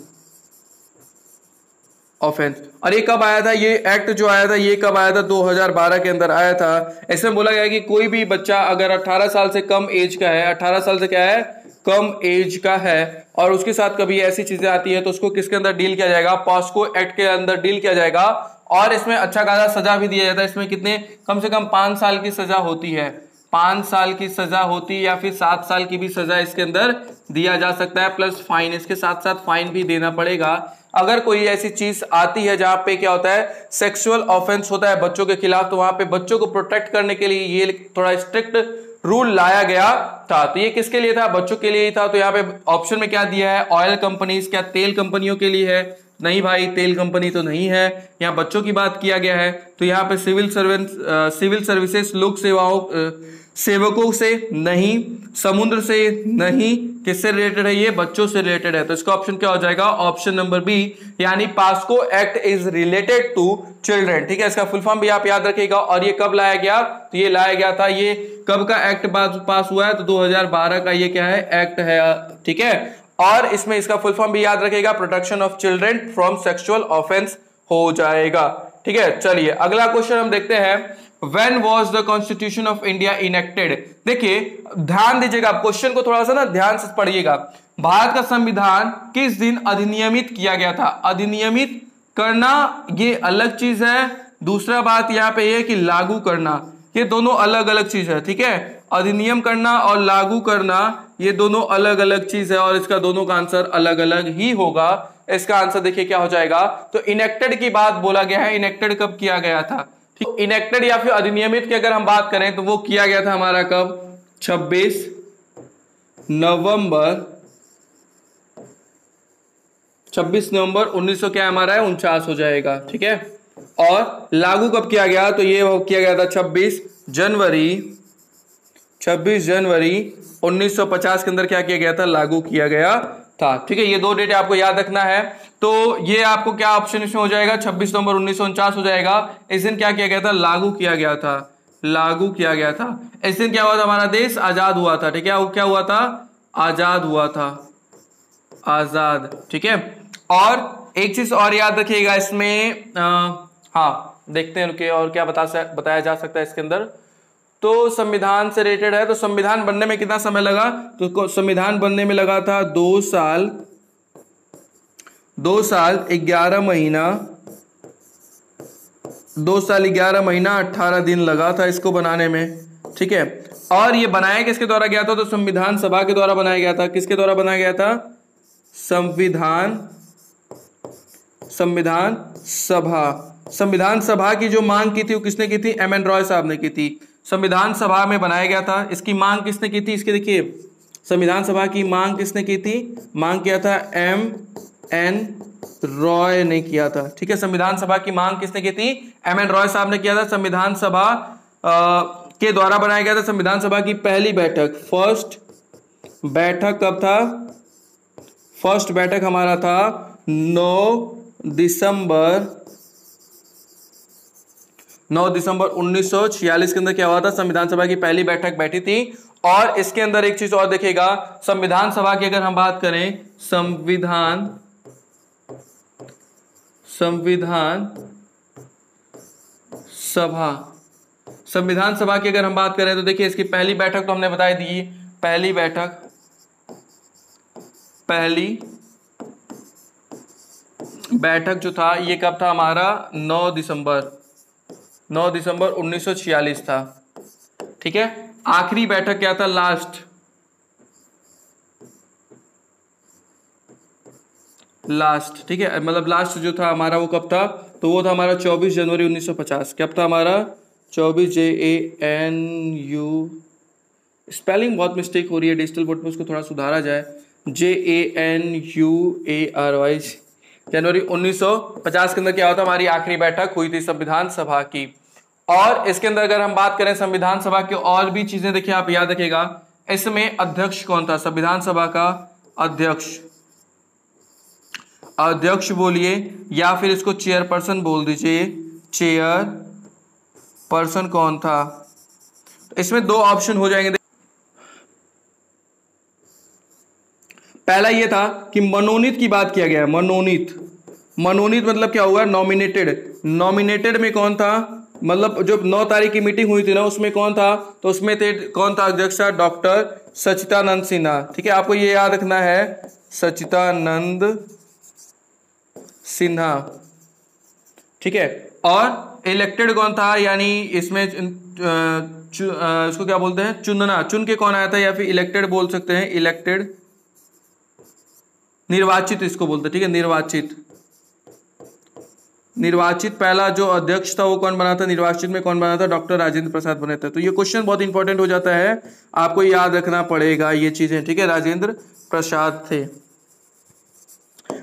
ऑफेंस। और ये कब आया था, ये एक्ट जो आया था ये कब आया था, 2012 के अंदर आया था। इसमें बोला गया कि कोई भी बच्चा अगर 18 साल से कम एज का है, 18 साल से क्या है, कम एज का है, और उसके साथ कभी ऐसी चीजें आती है तो उसको किसके अंदर डील किया जाएगा, पॉस्को एक्ट के अंदर डील किया जाएगा। और इसमें अच्छा खासा सजा भी दिया जाता है। इसमें कितने, कम से कम 5 साल की सजा होती है, 5 साल की सजा होती है, या फिर 7 साल की भी सजा इसके अंदर दिया जा सकता है, प्लस फाइन, इसके साथ साथ फाइन भी देना पड़ेगा अगर कोई ऐसी चीज आती है जहां पे क्या होता है, सेक्सुअल ऑफेंस होता है बच्चों के खिलाफ। तो वहां पे बच्चों को प्रोटेक्ट करने के लिए ये थोड़ा स्ट्रिक्ट रूल लाया गया था। तो ये किसके लिए था, बच्चों के लिए ही था। तो यहाँ पे ऑप्शन में क्या दिया है, ऑयल कंपनीज, क्या तेल कंपनियों के लिए है, नहीं भाई तेल कंपनी तो नहीं है, यहाँ बच्चों की बात किया गया है। तो यहाँ पे सिविल सर्विसेज, लोक सेवाओं, सेवकों से नहीं, समुद्र से नहीं, किससे रिलेटेड है, ये बच्चों से रिलेटेड है। तो इसका ऑप्शन क्या हो जाएगा, ऑप्शन नंबर बी, यानी POCSO act is related to children, ठीक है। इसका फुल फॉर्म भी आप याद रखिएगा। और ये कब लाया गया, तो ये लाया गया था, ये कब का एक्ट पास हुआ है, तो 2012 का ये क्या है, एक्ट है, ठीक है। और इसमें इसका फुल फॉर्म भी याद रखिएगा, protection of children from sexual offence हो जाएगा, ठीक है। चलिए अगला क्वेश्चन हम देखते हैं, When was the Constitution of India enacted? देखिए ध्यान दीजिएगा, क्वेश्चन को थोड़ा सा ना ध्यान से पढ़िएगा। भारत का संविधान किस दिन अधिनियमित किया गया था, अधिनियमित करना ये अलग चीज है, दूसरा बात यहाँ पे ये कि लागू करना, ये दोनों अलग अलग चीज है, ठीक है। अधिनियम करना और लागू करना ये दोनों अलग अलग चीज है, और इसका दोनों का आंसर अलग अलग ही होगा। इसका आंसर देखिए क्या हो जाएगा, तो इनेक्टेड की बात बोला गया है, इनेक्टेड कब किया गया था, इनेक्टेड या फिर अधिनियमित की अगर हम बात करें तो वो किया गया था हमारा कब, 26 नवंबर 1900 क्या हमारा है, 49 हो जाएगा, ठीक है। और लागू कब किया गया, तो ये किया गया था 26 जनवरी 1950 के अंदर क्या किया गया था, लागू किया गया था, ठीक है। ये दो डेट आपको याद रखना है। तो ये आपको क्या ऑप्शन इसमें हो जाएगा, 26 नवंबर 1949 हो जाएगा। इस दिन क्या किया गया था, लागू किया गया था, लागू किया गया था। इस दिन क्या हुआ था, हमारा देश आजाद हुआ था, ठीक है। क्या हुआ था, आजाद हुआ था, आजाद, ठीक है। और एक चीज और याद रखिएगा इसमें, हाँ देखते हैं और क्या बताया जा सकता है इसके अंदर। तो संविधान से रिलेटेड है, तो संविधान बनने में कितना समय लगा, तो संविधान बनने में लगा था 2 साल 11 महीना 18 दिन लगा था इसको बनाने में, ठीक है। और ये बनाया किसके द्वारा गया था, तो संविधान सभा के द्वारा बनाया गया था। किसके द्वारा बनाया गया था, संविधान सभा की जो मांग की थी वो किसने की थी, एम.एन. रॉय साहब ने की थी। संविधान सभा में बनाया गया था। इसकी मांग किसने की थी, इसके देखिए संविधान सभा की मांग किसने की थी, मांग किया था एम.एन. रॉय ने किया था, ठीक है। संविधान सभा की मांग किसने की थी, एम.एन. रॉय साहब ने किया था। संविधान सभा के द्वारा बनाया गया था। संविधान सभा की पहली बैठक, फर्स्ट बैठक कब था, फर्स्ट बैठक हमारा था 9 दिसंबर 1946 के अंदर क्या हुआ था, संविधान सभा की पहली बैठक बैठी थी। और इसके अंदर एक चीज और देखिएगा, संविधान सभा की अगर हम बात करें, संविधान सभा की अगर हम बात करें तो देखिए इसकी पहली बैठक तो हमने बता दी, पहली बैठक जो था ये कब था हमारा, 9 दिसंबर 1946 था, ठीक है। आखिरी बैठक क्या था, लास्ट, ठीक है, मतलब लास्ट जो था हमारा वो कब था, तो वो था हमारा 24 जनवरी 1950। कब था हमारा, 24 JANU, स्पेलिंग बहुत मिस्टेक हो रही है डिजिटल बोर्ड पे, उसको थोड़ा सुधारा जाए, JANUARY, जनवरी 1950 के अंदर क्या होता, हमारी आखिरी बैठक हुई थी संविधान सभा की। और इसके अंदर अगर हम बात करें संविधान सभा की और भी चीजें देखिए, आप याद रखिएगा, इसमें अध्यक्ष कौन था, संविधान सभा का अध्यक्ष अध्यक्ष बोलिए या फिर इसको चेयरपर्सन बोल दीजिए। चेयर पर्सन कौन था? इसमें दो ऑप्शन हो जाएंगे। पहला ये था कि मनोनीत की बात किया गया है। मनोनीत, मनोनीत मतलब क्या हुआ? नॉमिनेटेड। नॉमिनेटेड में कौन था? मतलब जो 9 तारीख की मीटिंग हुई थी ना, उसमें कौन था? तो उसमें थे, कौन था अध्यक्ष? डॉक्टर सच्चिदानंद सिन्हा। ठीक है, आपको ये याद रखना है, सच्चिदानंद सिन्हा। ठीक है, और इलेक्टेड कौन था? यानी इसमें इसको क्या बोलते हैं? चुनना, चुन के कौन आया था, या फिर इलेक्टेड बोल सकते हैं। इलेक्टेड, निर्वाचित इसको बोलते हैं। ठीक है, निर्वाचित। निर्वाचित पहला जो अध्यक्ष था वो कौन बना था? निर्वाचित में कौन बना था? डॉक्टर राजेंद्र प्रसाद बने थे। तो ये क्वेश्चन बहुत इंपॉर्टेंट हो जाता है, आपको याद रखना पड़ेगा ये चीजें। ठीक है, राजेंद्र प्रसाद थे।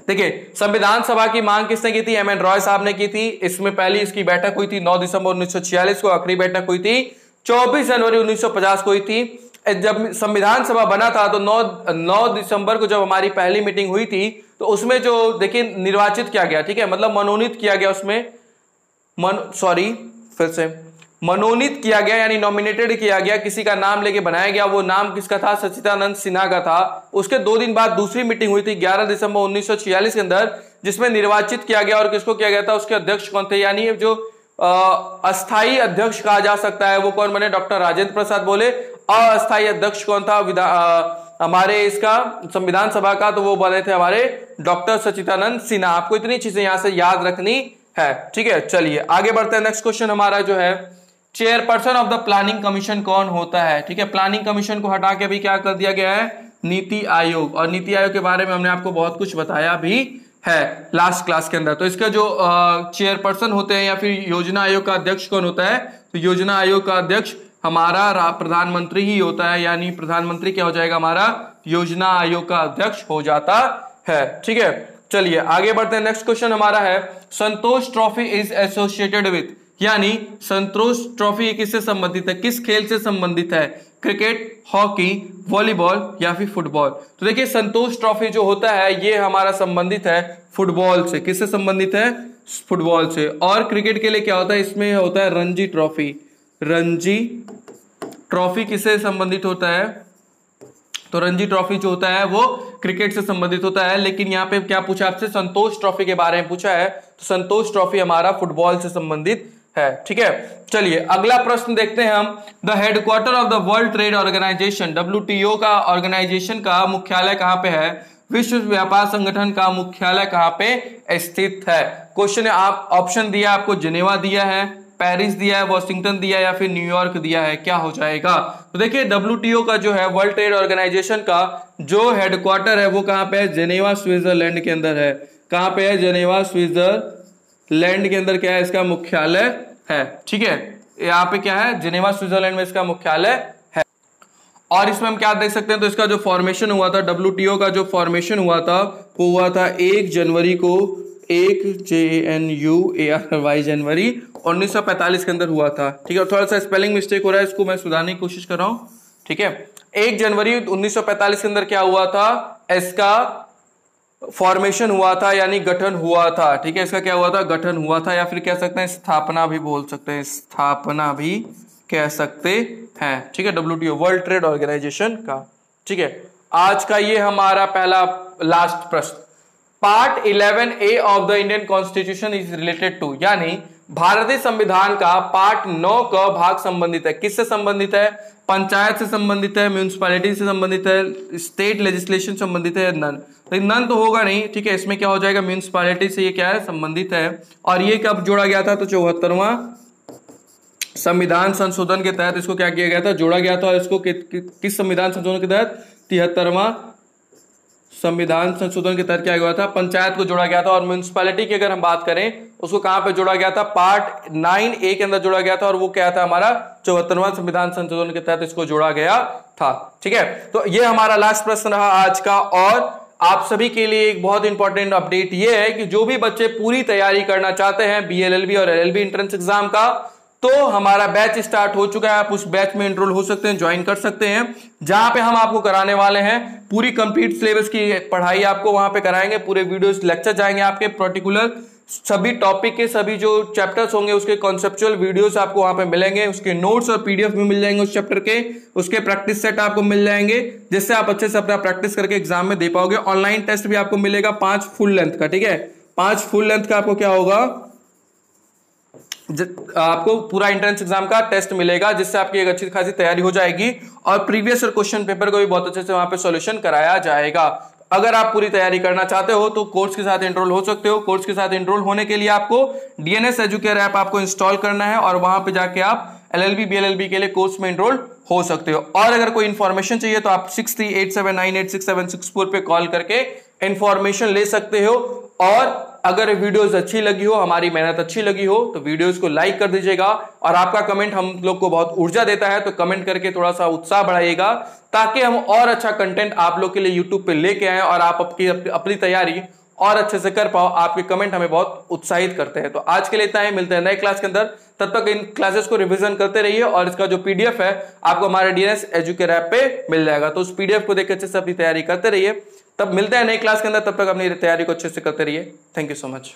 देखिए, संविधान सभा की मांग किसने की थी? एम एन रॉय साहब ने की थी। इसमें पहली इसकी बैठक हुई थी 9 दिसंबर 1946 को। आखिरी बैठक हुई थी 24 जनवरी 1950 को हुई थी। जब संविधान सभा बना था तो 9 दिसंबर को जब हमारी पहली मीटिंग हुई थी, तो उसमें जो देखिए निर्वाचित किया गया, ठीक है, मतलब मनोनीत किया गया, उसमें मनोनीत किया गया यानी नॉमिनेटेड किया गया, किसी का नाम लेके बनाया गया। वो नाम किसका था? सच्चिदानंद सिन्हा का था। उसके 2 दिन बाद दूसरी मीटिंग हुई थी 11 दिसंबर 1946 के अंदर, जिसमें निर्वाचित किया गया। और किसको किया गया था? उसके अध्यक्ष कौन थे? यानी जो अस्थाई अध्यक्ष कहा जा सकता है वो कौन बने? डॉक्टर राजेंद्र प्रसाद बोले। अस्थाई अध्यक्ष कौन था हमारे इसका संविधान सभा का? तो वो बने थे हमारे डॉक्टर सच्चिदानंद सिन्हा। आपको इतनी चीजें यहां से याद रखनी है। ठीक है, चलिए आगे बढ़ते हैं। नेक्स्ट क्वेश्चन हमारा जो है, chairperson of the planning commission कौन होता है? ठीक है, प्लानिंग कमीशन को हटा के अभी क्या कर दिया गया है? नीति आयोग। और नीति आयोग के बारे में हमने आपको बहुत कुछ बताया भी है लास्ट क्लास के अंदर। तो इसका जो चेयरपर्सन होते हैं या फिर योजना आयोग का अध्यक्ष कौन होता है? तो योजना आयोग का अध्यक्ष हमारा प्रधानमंत्री ही होता है, यानी प्रधानमंत्री क्या हो जाएगा? हमारा योजना आयोग का अध्यक्ष हो जाता है। ठीक है, चलिए आगे बढ़ते हैं। नेक्स्ट क्वेश्चन हमारा है, संतोष ट्रॉफी इज एसोसिएटेड विथ, यानी संतोष ट्रॉफी किससे संबंधित है? किस खेल से संबंधित है? क्रिकेट, हॉकी, वॉलीबॉल या फिर फुटबॉल? तो देखिए, संतोष ट्रॉफी जो होता है ये हमारा संबंधित है फुटबॉल से। किससे संबंधित है? फुटबॉल से। और क्रिकेट के लिए क्या होता है? इसमें होता है रणजी ट्रॉफी। रणजी ट्रॉफी किससे संबंधित होता है? तो रणजी ट्रॉफी जो होता है वो क्रिकेट से संबंधित होता है। लेकिन यहाँ पे क्या पूछा आपसे? संतोष ट्रॉफी के बारे में पूछा है। तो संतोष ट्रॉफी हमारा फुटबॉल से संबंधित है। ठीक है, चलिए अगला प्रश्न देखते हैं हम। The headquarter of the world trade organisation, WTO का ऑर्गेनाइजेशन का मुख्यालय कहां पे है? विश्व व्यापार संगठन का मुख्यालय कहां पे स्थित है? क्वेश्चन आप ऑप्शन दिया आपको, जेनेवा दिया है, पेरिस दिया है, वॉशिंगटन दिया है या फिर न्यूयॉर्क दिया है, क्या हो जाएगा? तो देखिए, WTO का जो है वर्ल्ड ट्रेड ऑर्गेनाइजेशन का जो हेडक्वार्टर है वो कहां पे है? जेनेवा स्विट्जरलैंड के अंदर है। कहां पे है? जेनेवा स्विट्जरलैंड के अंदर क्या है? इसका मुख्यालय है। ठीक है, यहाँ पे क्या है? जेनेवा स्विट्जरलैंड में इसका मुख्यालय है। और इसमें हम क्या देख सकते हैं? तो इसका जो फॉर्मेशन हुआ था, WTO का जो फॉर्मेशन हुआ था वो हुआ था 1 जनवरी को, 1 JNUARY जनवरी 1945 के अंदर हुआ था। ठीक है, थोड़ा सा स्पेलिंग मिस्टेक हो रहा है, इसको मैं सुधारने की कोशिश कर रहा हूं। ठीक है, 1 जनवरी 1945 के अंदर क्या हुआ था? इसका फॉर्मेशन हुआ था, यानी गठन हुआ था। ठीक है, इसका क्या हुआ था? गठन हुआ था, या फिर कह सकते हैं स्थापना भी बोल सकते हैं, स्थापना भी कह सकते हैं। ठीक है, WTO वर्ल्ड ट्रेड ऑर्गेनाइजेशन का। ठीक है, आज का ये हमारा पहला लास्ट प्रश्न, part 11A of the Indian constitution is related to, यानी भारतीय संविधान का पार्ट 9 का भाग संबंधित है। किससे संबंधित है? पंचायत से संबंधित है, म्यूनिसिपैलिटी से संबंधित है, स्टेट लेजिस्लेशन संबंधित है, नन। तो नन तो होगा नहीं। ठीक है, इसमें क्या हो जाएगा? म्यूनिसिपैलिटी से ये क्या है? संबंधित है। और ये कब जोड़ा गया था? तो 74वां संविधान संशोधन के तहत इसको क्या किया गया था? जोड़ा गया था। और इसको किस संविधान संशोधन के तहत? 73वां संविधान संशोधन के तहत क्या हुआ था? पंचायत को जोड़ा गया था। और म्यूनिसिपैलिटी की अगर हम बात करें उसको कहां पे जोड़ा गया था? पार्ट 9A के अंदर जोड़ा गया था। और वो क्या था? हमारा 74वां संविधान संशोधन के तहत इसको जोड़ा गया था। ठीक है, तो ये हमारा लास्ट प्रश्न रहा आज का। और आप सभी के लिए एक बहुत इंपॉर्टेंट अपडेट ये है कि जो भी बच्चे पूरी तैयारी करना चाहते हैं BLLB और LLB एंट्रेंस एग्जाम का, तो हमारा बैच स्टार्ट हो चुका है। आप उस बैच में एनरोल हो सकते हैं, ज्वाइन कर सकते हैं, जहां पे हम आपको कराने वाले हैं पूरी कंप्लीट सिलेबस की पढ़ाई आपको वहां पे कराएंगे। पूरे वीडियोस लेक्चर जाएंगे आपके, पर्टिकुलर सभी टॉपिक के सभी जो चैप्टर्स होंगे उसके कॉन्सेप्चुअल वीडियोस आपको वहां पे मिलेंगे, उसके नोट्स और पीडीएफ भी मिल जाएंगे उस चैप्टर के, उसके प्रैक्टिस सेट आपको मिल जाएंगे, जिससे आप अच्छे से अपना प्रैक्टिस करके एग्जाम में दे पाओगे। ऑनलाइन टेस्ट भी आपको मिलेगा 5 फुल लेंथ का, ठीक है। 5 फुल लेंथ का आपको क्या होगा, आपको पूरा एंट्रेंस एग्जाम का टेस्ट मिलेगा, जिससे आपकी एक अच्छी खासी तैयारी हो जाएगी और प्रीवियस और क्वेश्चन पेपर को भी बहुत अच्छे से वहां पे सॉल्यूशन कराया जाएगा। अगर आप पूरी तैयारी करना चाहते हो तो कोर्स के साथ एनरोल हो सकते हो। कोर्स के साथ एनरोल होने के लिए आपको डीएनएस एजुकेयर ऐप आपको इंस्टॉल करना है और वहां पे जाके आप एलएलबी बीएलएलबी के लिए कोर्स में एनरोल हो सकते हो। और अगर कोई इंफॉर्मेशन चाहिए तो आप 6387986764 पे कॉल करके इंफॉर्मेशन ले सकते हो। और अगर वीडियोस अच्छी लगी हो, हमारी मेहनत अच्छी लगी हो, तो वीडियोस को लाइक कर दीजिएगा और आपका कमेंट हम लोग को बहुत ऊर्जा देता है, तो कमेंट करके थोड़ा सा उत्साह बढ़ाइएगा, ताकि हम और अच्छा कंटेंट आप लोग के लिए यूट्यूब पे लेके आए और आप अपनी तैयारी और अच्छे से कर पाओ। आपके कमेंट हमें बहुत उत्साहित करते हैं। तो आज के लिए इतना ही, मिलते हैं नए क्लास के अंदर। तब तक इन क्लासेस को रिवीजन करते रहिए और इसका जो पीडीएफ है आपको हमारे डीएनएस एजुकेयर ऐप पे मिल जाएगा, तो उस पीडीएफ को देख के अच्छे से अपनी तैयारी करते रहिए। तब मिलते हैं नई क्लास के अंदर, तब तक अपनी तैयारी को अच्छे से करते रहिए। Thank you so much.